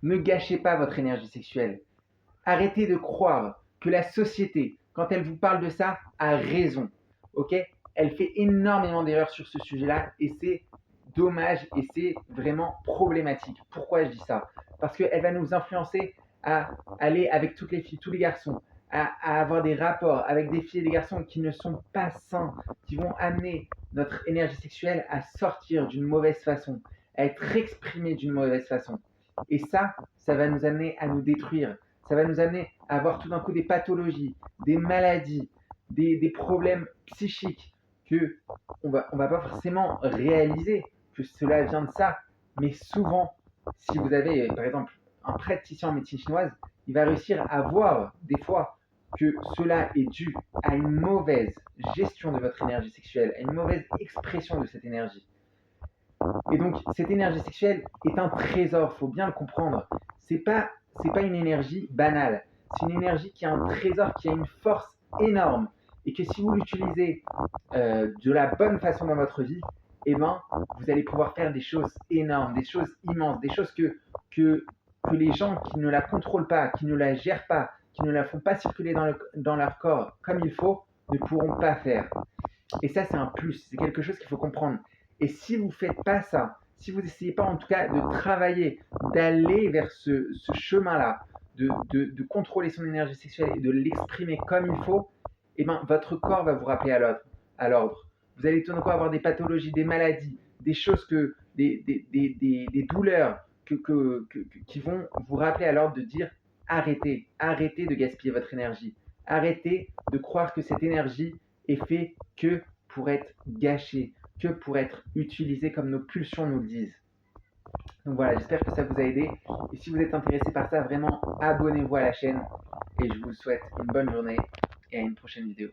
Ne gâchez pas votre énergie sexuelle. Arrêtez de croire que la société, quand elle vous parle de ça, a raison. Ok? Elle fait énormément d'erreurs sur ce sujet-là et c'est dommage et c'est vraiment problématique. Pourquoi je dis ça? Parce qu'elle va nous influencer à aller avec toutes les filles, tous les garçons, à avoir des rapports avec des filles et des garçons qui ne sont pas sains, qui vont amener notre énergie sexuelle à sortir d'une mauvaise façon, à être exprimée d'une mauvaise façon. Et ça va nous amener à nous détruire. Ça va nous amener à avoir tout d'un coup des pathologies, des maladies, des problèmes psychiques que on va pas forcément réaliser que cela vient de ça. Mais souvent, si vous avez par exemple un praticien en médecine chinoise, il va réussir à voir des fois que cela est dû à une mauvaise gestion de votre énergie sexuelle, à une mauvaise expression de cette énergie. Et donc, cette énergie sexuelle est un trésor, il faut bien le comprendre. C'est pas une énergie banale. C'est une énergie qui a un trésor, qui a une force énorme. Et que si vous l'utilisez de la bonne façon dans votre vie, eh ben, vous allez pouvoir faire des choses énormes, des choses immenses, des choses que les gens qui ne la contrôlent pas, qui ne la gèrent pas, qui ne la font pas circuler dans leur corps comme il faut, ne pourront pas faire. Et ça, c'est un plus, c'est quelque chose qu'il faut comprendre. Et si vous ne faites pas ça, si vous n'essayez pas en tout cas de travailler, d'aller vers ce chemin-là, de contrôler son énergie sexuelle et de l'exprimer comme il faut, eh ben, votre corps va vous rappeler à l'ordre. Vous allez tout d'un coup avoir des pathologies, des maladies, des choses des douleurs qui vont vous rappeler à l'ordre de dire arrêtez, arrêtez de gaspiller votre énergie. Arrêtez de croire que cette énergie est faite que pour être gâchée, que pour être utilisée comme nos pulsions nous le disent. Donc voilà, j'espère que ça vous a aidé. Et si vous êtes intéressé par ça, vraiment, abonnez-vous à la chaîne. Et je vous souhaite une bonne journée et à une prochaine vidéo.